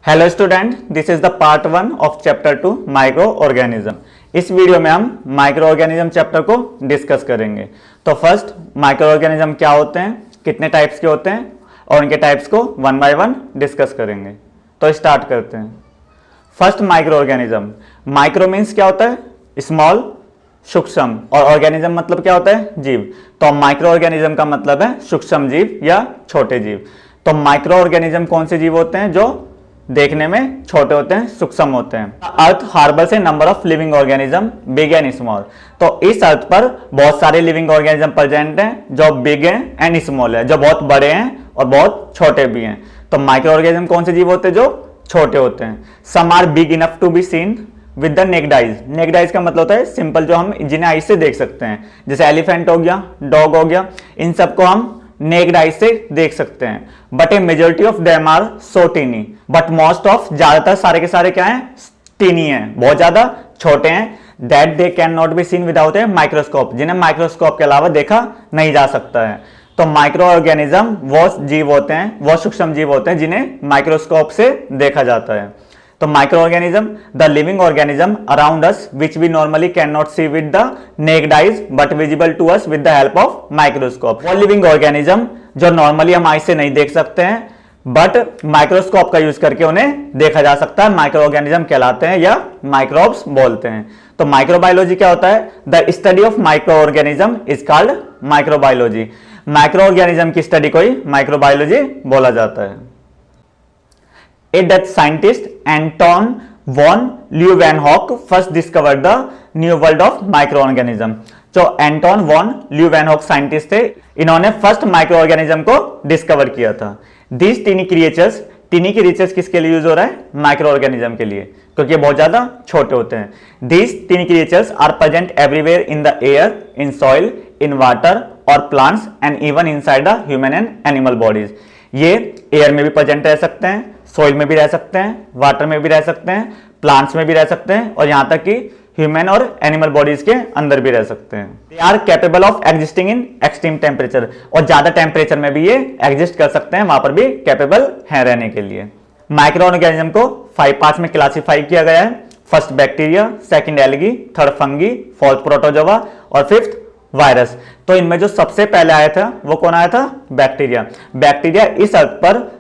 Hello student, this is the part 1 of chapter 2 micro organism. इस video में हम micro organism chapter को discuss करेंगे। तो फर्स्ट, माइक्रो ऑर्गेनिज्म क्या होते हैं, कितने टाइप्स के होते हैं और उनके टाइप्स को वन बाय वन डिस्कस करेंगे। तो स्टार्ट करते हैं। First, micro organism. Micro means क्या होता है, स्मॉल, सूक्ष्म, और ऑर्गेनिज्म मतलब क्या होता है, जीव। तो माइक्रो ऑर्गेनिज्म का मतलब है सूक्ष्म जीव या छोटे जीव। तो माइक्रो ऑर्गेनिज्म कौन से जीव होते हैं जो देखने में छोटे होते हैं, सूक्ष्म होते हैं। Earth harbours a number of living organism big and small. तो इस अर्थ पर बहुत सारे लिविंग ऑर्गेनिज्म प्रेजेंट हैं जो बिग हैं एंड स्मॉल है, जो बहुत बड़े हैं और बहुत छोटे भी हैं। तो माइक्रो ऑर्गेनिज्म कौन से जीव होते हैं जो छोटे होते हैं। Some are big enough to be seen with the naked eyes. Naked eyes का मतलब होता है सिंपल, जो हम जिन्हें आइज से देख सकते हैं, जैसे एलिफेंट हो गया, डॉग हो गया, इन सबको हम नेक्ड आइज से देख सकते हैं। But a majority of them are so tiny, but most of, ज्यादातर सारे के सारे क्या हैं, टीनी हैं, बहुत ज्यादा छोटे हैं। That they can not be seen without a microscope, जिन्हें माइक्रोस्कोप के अलावा देखा नहीं जा सकता है। तो माइक्रो ऑर्गेनिज्म वो जीव होते हैं, वो सूक्ष्म जीव होते हैं जिन्हें माइक्रोस्कोप से देखा जाता है। तो microorganism, the living organism around us which we normally can not see with the naked eyes but visible to us with the help of microscope. वो लिविंग ऑर्गेनिज्म जो नॉर्मली हम आइज से नहीं देख सकते हैं बट माइक्रोस्कोप का use करके उन्हें देखा जा सकता है, माइक्रो ऑर्गेनिज्म कहलाते हैं या माइक्रोब्स बोलते हैं। तो माइक्रोबायोलॉजी क्या होता है, the study of micro organism is called microbiology. Micro organism की स्टडी को ही माइक्रोबायोलॉजी बोला जाता है। A Dutch scientist Anton von Leeuwenhoek first discovered the new world of microorganism। जो एंटोन वॉन ल्यूवेनहॉक साइंटिस्ट थे, इन्होंने फर्स्ट माइक्रो ऑर्गेनिज्म को discover किया था। दिस टीनी क्रिएचर्स किसके लिए यूज हो रहा है, माइक्रो ऑर्गेनिज्म के लिए, क्योंकि ये बहुत ज्यादा छोटे होते हैं। This tiny creatures are present everywhere in the air, in soil, in water और plants and even inside the human and animal bodies. ये एयर में भी प्रेजेंट रह सकते हैं, सॉइल में भी रह सकते हैं, वाटर में भी रह सकते हैं, प्लांट्स में भी रह सकते हैं, और यहां तक कि ह्यूमन और एनिमल बॉडीज के अंदर भी रह सकते हैं। They are capable of existing in extreme temperature, और ज्यादा टेम्परेचर में भी ये एग्जिस्ट कर सकते हैं, वहां पर भी कैपेबल है रहने के लिए। माइक्रो ऑर्गेनिज्म को 5 पार्ट्स में क्लासिफाई किया गया है। First bacteria, second algae, third fungi, fourth protozoa और फिफ्थ वायरस। तो इनमें जो सबसे पहले आया था वो कौन आया था, बैक्टीरिया। बैक्टीरिया इस अर्थ पर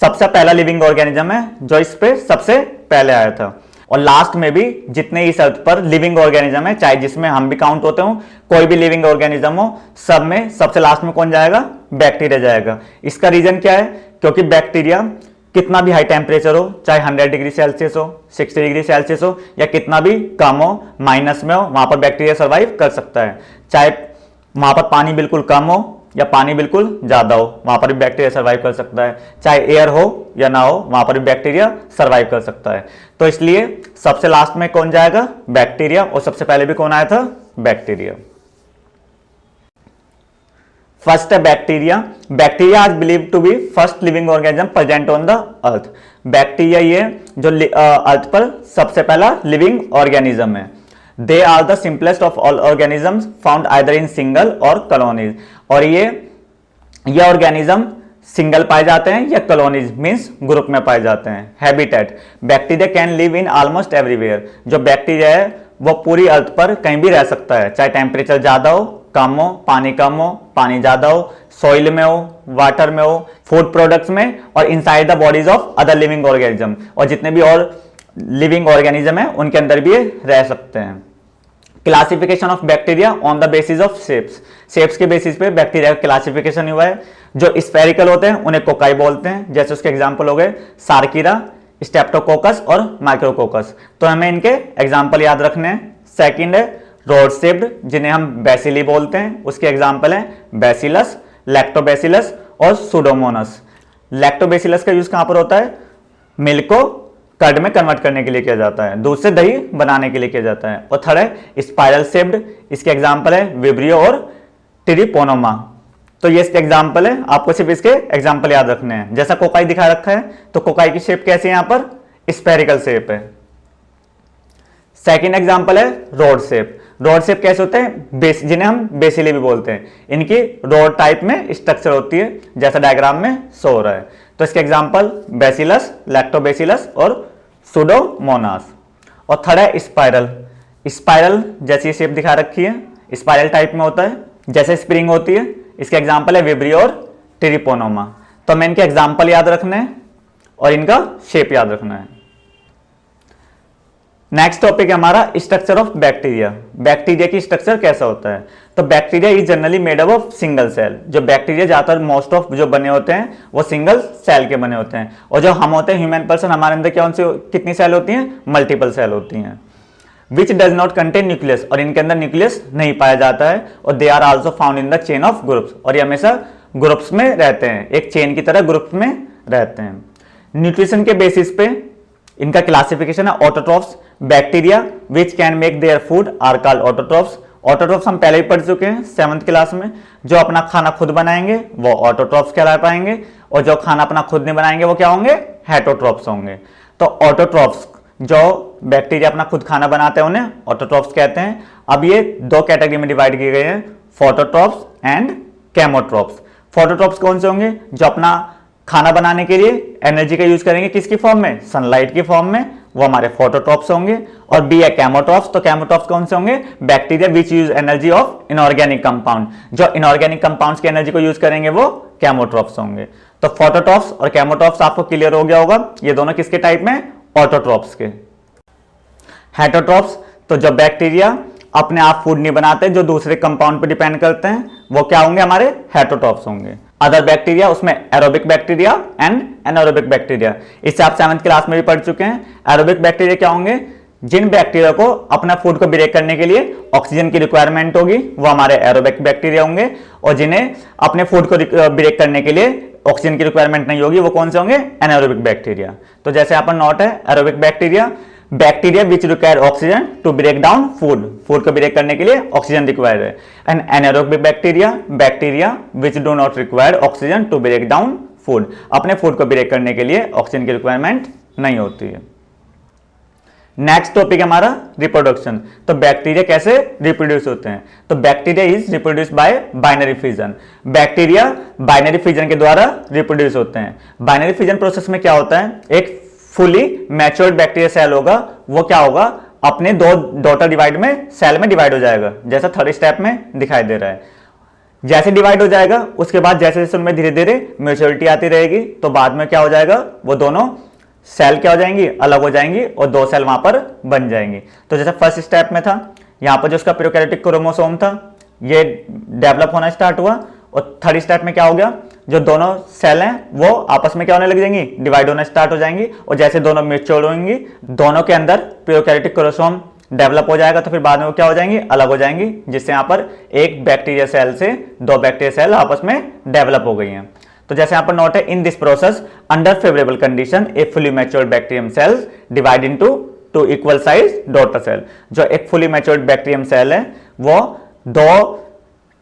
सबसे पहला लिविंग ऑर्गेनिज्म है जो इस पे सबसे पहले आया था। और लास्ट में भी जितने इस अर्थ पर लिविंग ऑर्गेनिज्म है, चाहे जिसमें हम भी काउंट होते हो, कोई भी लिविंग ऑर्गेनिज्म हो, सब में सबसे लास्ट में कौन जाएगा, बैक्टीरिया जाएगा। इसका रीजन क्या है, क्योंकि बैक्टीरिया कितना भी हाई टेम्परेचर हो, चाहे 100 डिग्री सेल्सियस हो, 60 डिग्री सेल्सियस हो, या कितना भी कम हो, माइनस में हो, वहां पर बैक्टीरिया सर्वाइव कर सकता है। चाहे वहां पर पानी बिल्कुल कम हो या पानी बिल्कुल ज्यादा हो, वहां पर भी बैक्टीरिया सर्वाइव कर सकता है। चाहे एयर हो या ना हो, वहां पर भी बैक्टीरिया सर्वाइव कर सकता है। तो इसलिए सबसे लास्ट में कौन जाएगा, बैक्टीरिया, और सबसे पहले भी कौन आया था, बैक्टीरिया। फर्स्ट है bacteria. Bacteria are believe to be first living organism present on the earth. Bacteria ये जो अर्थ पर सबसे पहला लिविंग ऑर्गेनिज्म है। They are the simplest of all organisms found either in single or colonies। और ये organism single पाए जाते हैं या कॉलोनीज मींस ग्रुप में पाए जाते हैं। Habitat, bacteria can live in almost everywhere. जो बैक्टीरिया है वो पूरी अर्थ पर कहीं भी रह सकता है, चाहे टेम्परेचर ज्यादा हो, कम हो, पानी कम हो, पानी ज्यादा हो, सॉइल में हो, वाटर में हो, फूड प्रोडक्ट्स में, और inside the bodies of other living organism, और जितने भी और लिविंग ऑर्गेनिज्म है उनके अंदर भी ये रह सकते हैं। Classification of bacteria on the basis of shapes. Shapes के बेसिस पे बैक्टीरिया का क्लासिफिकेशन हुआ है। जो स्फेरिकल होते हैं उन्हें कोकाई बोलते हैं, जैसे उसके एग्जांपल हो गए सार्कीरा, स्टेप्टोकोकस और माइक्रोकोकस। तो हमें इनके एग्जांपल याद रखने हैं। सेकंड है रॉड शेप्ड, जिन्हें हम बेसिली बोलते हैं, उसके एग्जांपल है बेसिलस, लैक्टोबैसिलस और सुडोमोनस। लैक्टोबैसिलस का यूज कहां पर होता है, मिल्क को कर्ड में कन्वर्ट करने के लिए किया जाता है, दूध से दही बनाने के लिए किया जाता है। और थर्ड है स्पाइरल शेप्ड, इसके एग्जांपल है विब्रियो और टिरिपोनोमा। तो ये इसके एग्जांपल है, आपको सिर्फ इसके एग्जांपल याद रखने हैं। जैसा कोकाई दिखा रखा है, तो कोकाई की शेप कैसी है, यहां पर स्फेरिकल शेप है। सेकंड एग्जांपल है रॉड शेप। रॉड शेप कैसे होते हैं, जिन्हें हम बेसिली भी बोलते हैं। इनकी रॉड टाइप में स्ट्रक्चर होती है, जैसा डायग्राम में शो हो रहा है। तो इसके एग्जाम्पल बैसिलस, लैक्टोबैसिलस और सुडोमोनास। और थर्ड है स्पाइरल। स्पाइरल जैसी शेप दिखा रखी है, स्पाइरल टाइप में होता है, जैसे स्प्रिंग होती है। इसके एग्जाम्पल है विब्रियो और ट्रिपोनोमा। तो हमें इनके एग्जाम्पल याद रखने हैं और इनका शेप याद रखना है। नेक्स्ट टॉपिक है हमारा स्ट्रक्चर ऑफ बैक्टीरिया। बैक्टीरिया की स्ट्रक्चर कैसा होता है? तो bacteria is generally made up of single cell. जो बैक्टीरिया ज्यादातर मोस्ट ऑफ जो बने होते हैं वो सिंगल सेल के बने होते हैं। और जो हम होते हैं ह्यूमन पर्सन, हमारे अंदर क्या उनसे कितनी सेल होती हैं? मल्टीपल सेल होती हैं। Which does not contain nucleus, और इनके अंदर न्यूक्लियस नहीं पाया जाता है। और they are also found in the chain of groups, और ये हमेशा ग्रुप्स में रहते हैं, एक चेन की तरह ग्रुप्स में रहते हैं। न्यूट्रिशन के बेसिस पे इनका क्लासिफिकेशन है autotrophs. Bacteria which can make their food are called autotrophs. Autotrophs हम पहले ही पढ़ चुके हैं 7th क्लास में। जो अपना खाना खुद बनाएंगे वो ऑटोट्रॉफ्स कहला पाएंगे, और जो खाना अपना खुद नहीं बनाएंगे वो क्या होंगे? हेटरोट्रॉफ्स होंगे। तो ऑटोट्रॉफ्स, जो बैक्टीरिया अपना खुद खाना बनाते हैं उन्हें ऑटोट्रॉफ्स कहते हैं। अब ये दो कैटेगरी में डिवाइड किए गए हैं, फोटोट्रॉफ्स एंड केमोट्रॉफ्स। फोटोट्रॉफ्स कौन से होंगे? जो अपना खाना बनाने के लिए एनर्जी का यूज करेंगे, किसकी फॉर्म में? सनलाइट की फॉर्म में, वो हमारे फोटोट्रॉफ्स होंगे। और बी है केमोट्रॉफ्स। तो केमोट्रॉफ्स कौन से होंगे? Bacteria which use energy of inorganic compound. जो इनऑर्गेनिक कंपाउंड्स की एनर्जी को यूज करेंगे वो केमोट्रॉफ्स होंगे। तो फोटोट्रॉफ्स और केमोट्रॉफ्स आपको क्लियर हो गया होगा, ये दोनों किसके टाइप में? ऑटोट्रॉफ्स के। हेटरोट्रॉफ्स, तो जो बैक्टीरिया अपने आप फूड नहीं बनाते, जो दूसरे कंपाउंड पर डिपेंड करते हैं, वो क्या होंगे? हमारे हेटरोट्रॉफ्स होंगे। अदर बैक्टीरिया, उसमें aerobic bacteria and anaerobic bacteria. इससे आप 7th क्लास में भी पढ़ चुके हैं। एरोबिक बैक्टीरिया क्या होंगे? जिन बैक्टीरिया को अपना फूड को ब्रेक करने के लिए ऑक्सीजन की रिक्वायरमेंट होगी वो हमारे एरोबिक बैक्टीरिया होंगे। और जिन्हें अपने फूड को ब्रेक करने के लिए ऑक्सीजन की रिक्वायरमेंट नहीं होगी वो कौन से होंगे? Anaerobic bacteria. तो जैसे यहाँ पर नोट है, aerobic bacteria bacteria which require oxygen to break down food, food को ब्रेक करने के लिए ऑक्सीजन रिक्वायर्ड है। And anaerobic bacteria, bacteria which do not require oxygen to break down food, अपने फूड को ब्रेक करने के लिए ऑक्सीजन की रिक्वायरमेंट नहीं होती है। नेक्स्ट टॉपिक हमारा रिप्रोडक्शन। तो बैक्टीरिया कैसे रिप्रोड्यूस होते हैं? तो bacteria is reproduce by binary fission. Bacteria binary fission के द्वारा रिप्रोड्यूस होते हैं। बाइनरी फिजन प्रोसेस में क्या होता है? एक फुली मैच्योर्ड बैक्टीरिया सेल होगा, वो क्या होगा? अपने दो डॉटर डिवाइड में सेल में डिवाइड हो जाएगा, जैसा थर्ड स्टेप में दिखाई दे रहा है। जैसे डिवाइड हो जाएगा उसके बाद जैसे जैसे उनमें धीरे धीरे मैच्योरिटी आती रहेगी, तो बाद में क्या हो जाएगा? वो दोनों सेल क्या हो जाएंगी? अलग हो जाएंगी और दो सेल वहां पर बन जाएंगी। तो जैसे फर्स्ट स्टेप में था, यहां पर जो उसका प्रोकैरियोटिक क्रोमोसोम था ये डेवलप होना स्टार्ट हुआ, और थर्ड स्टेप में क्या हो गया? जो दोनों सेल हैं वो आपस में क्या होने लग जाएंगी? डिवाइड होना स्टार्ट हो जाएंगी। और जैसे दोनों मैच्योर होंगी, दोनों के अंदर प्रोकैरियोटिक क्रोमोसोम डेवलप हो जाएगा, तो फिर बाद में वो क्या हो जाएंगी? अलग हो जाएंगी, जिससे यहाँ पर एक बैक्टीरिया सेल से दो बैक्टीरिया सेल आपस में डेवलप हो गई हैं। तो जैसे यहाँ पर नोट है, in this process under favourable condition a fully matured bacterium cells divide into two equal size daughter cell. जो एक फुली मैच्योर्ड बैक्टीरियम सेल है वो दो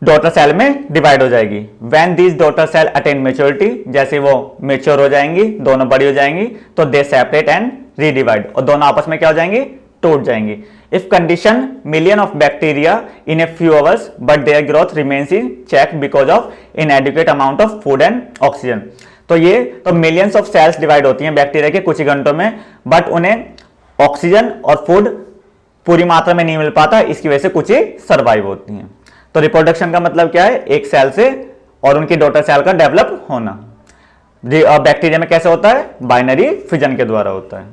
डॉटर सेल में डिवाइड हो जाएगी। When these daughter cell attain maturity, जैसे वो मैच्योर हो जाएंगी, दोनों बड़ी हो जाएंगी, तो दे सेपरेट एंड रीडिवाइड, और दोनों आपस में क्या हो जाएंगी? टूट जाएंगी। If condition million of bacteria in a few hours but their growth remains in check because of inadequate amount of food and oxygen. तो ये तो मिलियंस ऑफ सेल्स डिवाइड होती हैं बैक्टीरिया के कुछ ही घंटों में, बट उन्हें ऑक्सीजन और फूड पूरी मात्रा में नहीं मिल पाता, इसकी वजह से कुछ ही सर्वाइव होती हैं। तो रिप्रोडक्शन का मतलब क्या है? एक सेल से और उनकी डॉटर सेल का डेवलप होना। बैक्टीरिया में कैसे होता है? बाइनरी फिजन के द्वारा होता है।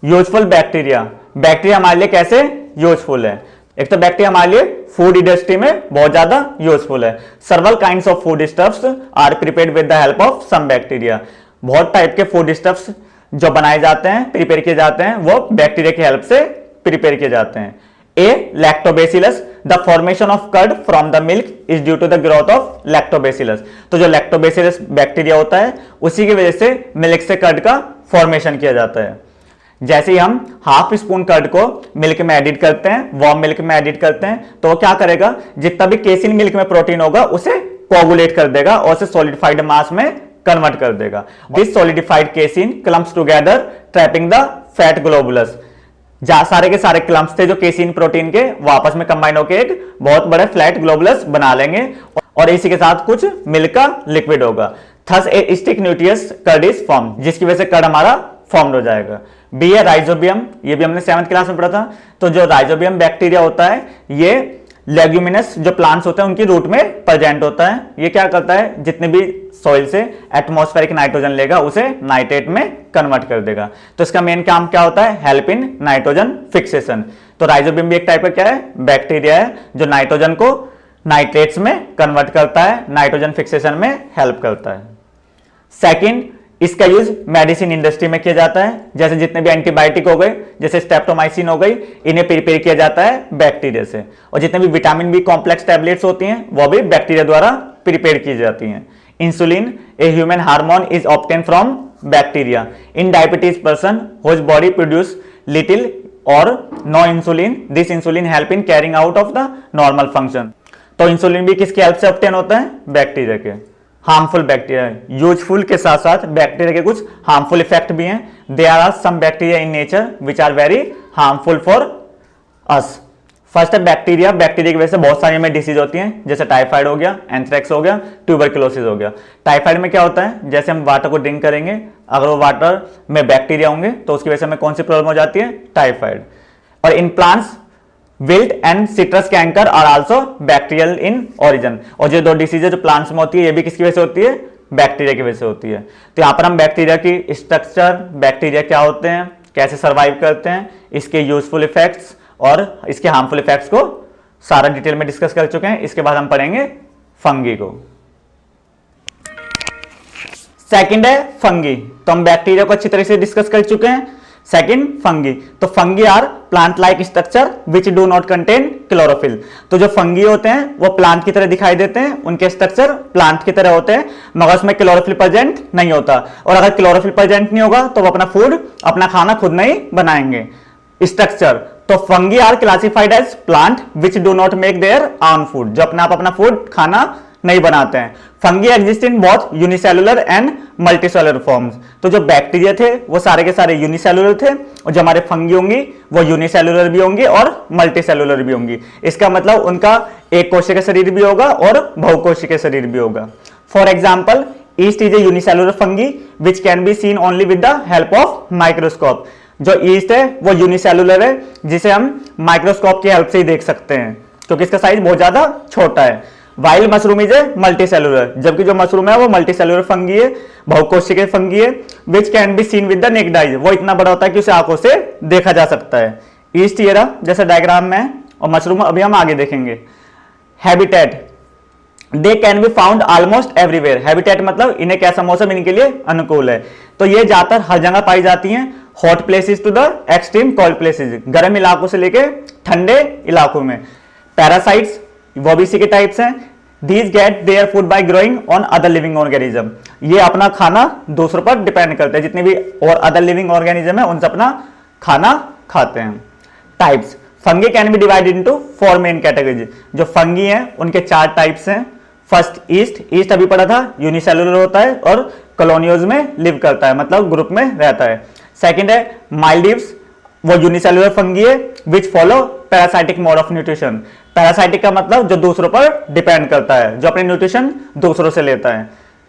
Useful bacteria. बैक्टीरिया हमारे लिए कैसे यूजफुल है? एक तो बैक्टीरिया हमारे लिए फूड इंडस्ट्री में बहुत ज्यादा यूजफुल है। Several kinds of food stuffs are prepared with the help of some bacteria. बहुत टाइप के फूड स्टफ्स जो बनाए जाते हैं, प्रिपेयर किए जाते हैं, वो बैक्टीरिया की हेल्प से प्रिपेयर किए जाते हैं। A. Lactobacillus. The formation of curd from the milk is due to the growth of lactobacillus. तो जो lactobacillus बैक्टीरिया होता है उसी की वजह से मिल्क से कर्ड का फॉर्मेशन किया जाता है। जैसे ही हम हाफ स्पून कर्ड को मिल्क में एडिट करते हैं, वार्म मिल्क में एडिट करते हैं, तो वो क्या करेगा? जितना भी केसिन मिल्क में प्रोटीन होगा उसे कोगुलेट कर देगा और उसे सॉलिडिफाइड मास में कन्वर्ट कर देगा। This solidified casein clumps together trapping the fat globules. सारे के सारे क्लम्प्स थे जो केसिन प्रोटीन के, वो आपस में कंबाइन होकर एक बहुत बड़े फ्लैट ग्लोबुलस बना लेंगे, और इसी के साथ कुछ मिल्क का लिक्विड होगा। Thus a stick nucleus curd is form, जिसकी वजह से कर्ड हमारा फॉर्म हो जाएगा। बी है राइजोबियम, ये भी हमने 7th क्लास में पढ़ा था। तो जो राइजोबियम बैक्टीरिया होता है ये लेग्यूमिनस जो प्लांट्स होते हैं उनकी रूट में प्रेजेंट होता है। ये क्या करता है, जितने भी सॉइल से एटमॉस्फेरिक नाइट्रोजन लेगा उसे नाइट्रेट में कन्वर्ट कर देगा। तो इसका मेन काम क्या होता है, हेल्प इन नाइट्रोजन फिक्सेशन। तो राइजोबियम भी एक टाइप का क्या है, बैक्टीरिया है जो नाइट्रोजन को नाइट्रेट्स में कन्वर्ट करता है, नाइट्रोजन फिक्सेशन में हेल्प करता है। सेकंड, इसका यूज मेडिसिन इंडस्ट्री में किया जाता है। जैसे जितने भी एंटीबायोटिक हो गए, जैसे स्ट्रेप्टोमाइसिन हो गई, इन्हें प्रिपेयर किया जाता है बैक्टीरिया से। और जितने भी विटामिन बी कॉम्प्लेक्स टैबलेट्स होती हैं वो भी बैक्टीरिया द्वारा प्रिपेयर की जाती हैं। Insulin a human hormone is obtain from bacteria. In diabetes person whose body produce little or no insulin, this insulin help in carrying out of the normal function. तो insulin भी किसकी help से obtain होता है, bacteria के। Harmful bacteria, useful के साथ साथ बैक्टीरिया के कुछ हार्मफुल इफेक्ट भी हैं। There are some bacteria in nature which are very harmful for us. First है बैक्टीरिया। बैक्टीरिया की वजह से बहुत सारी हमें डिसीज होती हैं, जैसे टाइफाइड हो गया, एंथ्रेक्स हो गया, ट्यूबरकुलोसिस हो गया। टाइफाइड में क्या होता है, जैसे हम वाटर को ड्रिंक करेंगे, अगर वो वाटर में बैक्टीरिया होंगे तो उसकी वजह से हमें कौन सी प्रॉब्लम हो जाती है, टाइफाइड। और in plants wilt and citrus canker are also bacterial in origin. और जो दो डिसीजेज जो प्लांट्स में होती है ये भी किसकी वजह से होती है, बैक्टीरिया की वजह से होती है। तो यहां पर हम बैक्टीरिया की स्ट्रक्चर, बैक्टीरिया क्या होते हैं, कैसे सर्वाइव करते हैं, इसके यूजफुल इफेक्ट्स और इसके हार्मफुल इफेक्ट्स को सारा डिटेल में डिस्कस कर चुके हैं। इसके बाद हम पढ़ेंगे फंगी को। सेकंड है फंगी। तो हम बैक्टीरिया को अच्छी तरह से डिस्कस कर चुके हैं। Second fungi. तो fungi are plant like structure which do not contain chlorophyll. तो जो फंगी होते हैं वो प्लांट की तरह दिखाई देते हैं, उनके स्ट्रक्चर प्लांट की तरह होते हैं, मगर उसमें क्लोरोफिल प्रेजेंट नहीं होता। और अगर क्लोरोफिल प्रेजेंट नहीं होगा तो वो अपना फूड, अपना खाना खुद नहीं बनाएंगे। स्ट्रक्चर, तो fungi are classified as plant which do not make their own food, जो अपना आप अपना फूड, खाना नहीं बनाते हैं। Fungi exist in both unicellular and multicellular forms. तो जो बैक्टीरिया थे वो सारे के सारे यूनिसेलुलर थे, और जो हमारे फंगी होंगी वो यूनिसेलुलर भी होंगी और मल्टीसेलुलर भी होंगी। इसका मतलब उनका एक कोशिका शरीर भी होगा और बहुकोशिकीय शरीर भी होगा। For example, east is a unicellular fungi which can be seen only with the help of microscope. जो ईस्ट है वो यूनिसेलुलर है, जिसे हम माइक्रोस्कोप की हेल्प से ही देख सकते हैं क्योंकि इसका साइज बहुत ज्यादा छोटा है। Wild mushroom is a multicellular, जबकि जो मशरूम है वो मल्टीसेलुलर फंगी है, बहुकोशिकीय फंगी है। Which can be seen with the naked eyes, वो इतना बड़ा होता है कि उसे आंखों से देखा जा सकता है। ईस्ट ये रहा जैसे डायग्राम में है, और मशरूम अभी हम आगे देखेंगे। Habitat, they can be found almost everywhere. Habitat मतलब इन्हें कैसा मौसम इनके लिए अनुकूल है, तो ये ज्यादातर हर जगह पाई जाती हैं। Hot places to the extreme cold places, गर्म इलाकों से लेके ठंडे इलाकों में। पैरासाइट्स वो भी इसी के टाइप्स हैं। These get their food by growing on other living organism, ये अपना खाना दूसरों पर डिपेंड करते हैं, जितने भी और अदर लिविंग ऑर्गेनिज्म है उनसे अपना खाना खाते हैं। Types, fungi can be divided into 4 main categories. जो फंगी हैं उनके 4 टाइप्स हैं। फर्स्ट ईस्ट, ईस्ट अभी पढ़ा था, यूनिसेलुलर होता है और कॉलोनियोज में लिव करता है, मतलब ग्रुप में रहता है। सेकेंड है माइल्डीव्स, वो यूनिसेलुलर फंगी है which follow parasitic mode of nutrition. Parasitic का मतलब जो दूसरों पर डिपेंड करता है, जो अपने न्यूट्रिशन दूसरों से लेता है।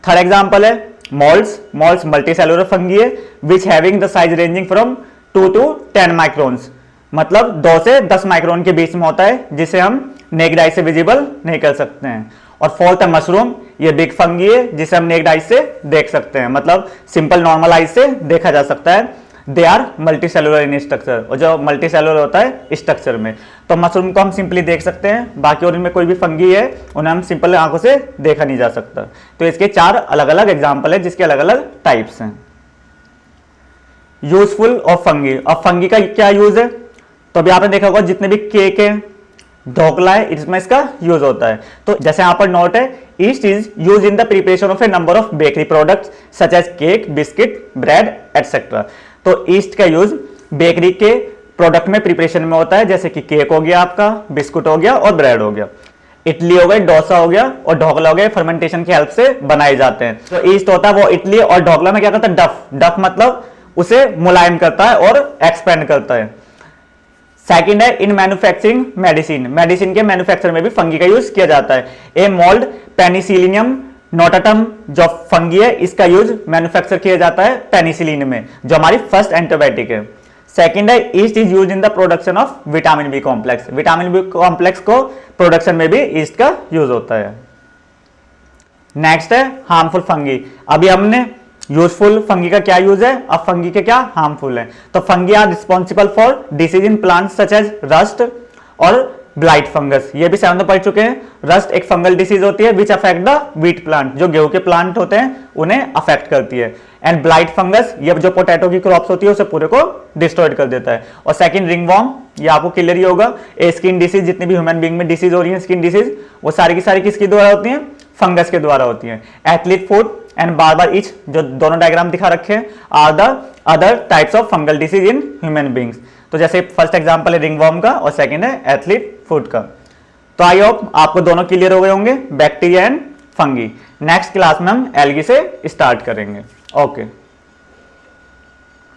थर्ड एग्जांपल है मोल्ड्स, मोल्ड्स मल्टीसेलुलर फंगी है which having the size ranging from 2 to 10 microns, मतलब 2 से 10 माइक्रोन के बीच में होता है, जिसे हम नेक्ड आई से विजिबल नहीं कर सकते हैं। और फोर्थ है मशरूम, ये बिग फंगी है जिसे हम नेक्ड आई से देख सकते हैं, मतलब सिंपल नॉर्मल आई से देखा जा सकता है। They are multicellular in structure, और जो मल्टीसेलुलर होता है स्ट्रक्चर में। तो मशरूम को हम सिंपली देख सकते हैं, बाकी और इनमें कोई भी फंगी है उन्हें हम सिंपल आंखों से देखा नहीं जा सकता। तो इसके 4 अलग अलग एग्जाम्पल है जिसके अलग अलग टाइप्स हैं। यूजफुल ऑफ फंगी, अब फंगी का क्या यूज है, तो अभी आपने देखा होगा जितने भी केक है, ढोकला है, इसमें इसका यूज होता है। तो जैसे यहाँ पर नोट है, yeast is use in the preparation of a number of bakery products such as cake, biscuit, bread etcetera. तो ईस्ट का यूज बेकरी के प्रोडक्ट में प्रिपरेशन में होता है, जैसे कि केक हो गया आपका, बिस्कुट हो गया और ब्रेड हो गया। इडली हो गई, डोसा हो गया और ढोकला हो गया, फर्मेंटेशन की हेल्प से बनाए जाते हैं। तो ईस्ट होता है वो इडली और ढोकला में क्या करता है, डफ, डफ मतलब उसे मुलायम करता है और एक्सपेंड करता है। सेकंड है इन मैन्युफैक्चरिंग मेडिसिन, मेडिसिन के मैन्युफैक्चर में भी फंगी का यूज किया जाता है। ए मोल्ड पेनिसिलियम नोटाटम जो फंगी है, इसका यूज मैन्युफैक्चर किया जाता है पेनिसिलिन में, जो हमारी फर्स्ट एंटीबायोटिक है। सेकंड है yeast is use in the production of vitamin B complex. Vitamin B complex को प्रोडक्शन में भी ईस्ट का यूज होता है। नेक्स्ट है हार्मफुल फंगी। अभी हमने यूजफुल फंगी का क्या यूज है, अब फंगी के क्या हार्मफुल है। तो fungi are responsible for disease in plants such as rust और ब्लाइट फंगस। ये भी 7th में पढ़ चुके हैं। रस्ट एक फंगल डिसीज होती है which affect the wheat plant, जो गेहूं के प्लांट होते हैं उन्हें अफेक्ट करती है। एंड ब्लाइट फंगस ये जो पोटैटो की क्रॉप्स होती है उसे पूरे को डिस्ट्रॉयड कर देता है। और सेकंड रिंगवॉर्म, ये आपको क्लियर ही होगा, ए स्किन डिसीज, जितनी भी ह्यूमन बीइंग में डिसीज हो रही है स्किन डिसीज, वो सारी की सारी किसके द्वारा होती है, फंगस के द्वारा होती है। Athlete foot and barber itch, जो दोनों डायग्राम दिखा रखे हैं, are the other types of fungal disease in human beings. तो जैसे फर्स्ट एग्जांपल है रिंगवॉर्म का और सेकंड है एथलीट फुट का। तो आई होप आपको दोनों क्लियर हो गए होंगे, bacteria and fungi. Next class में हम एल्गी से स्टार्ट करेंगे। ओके।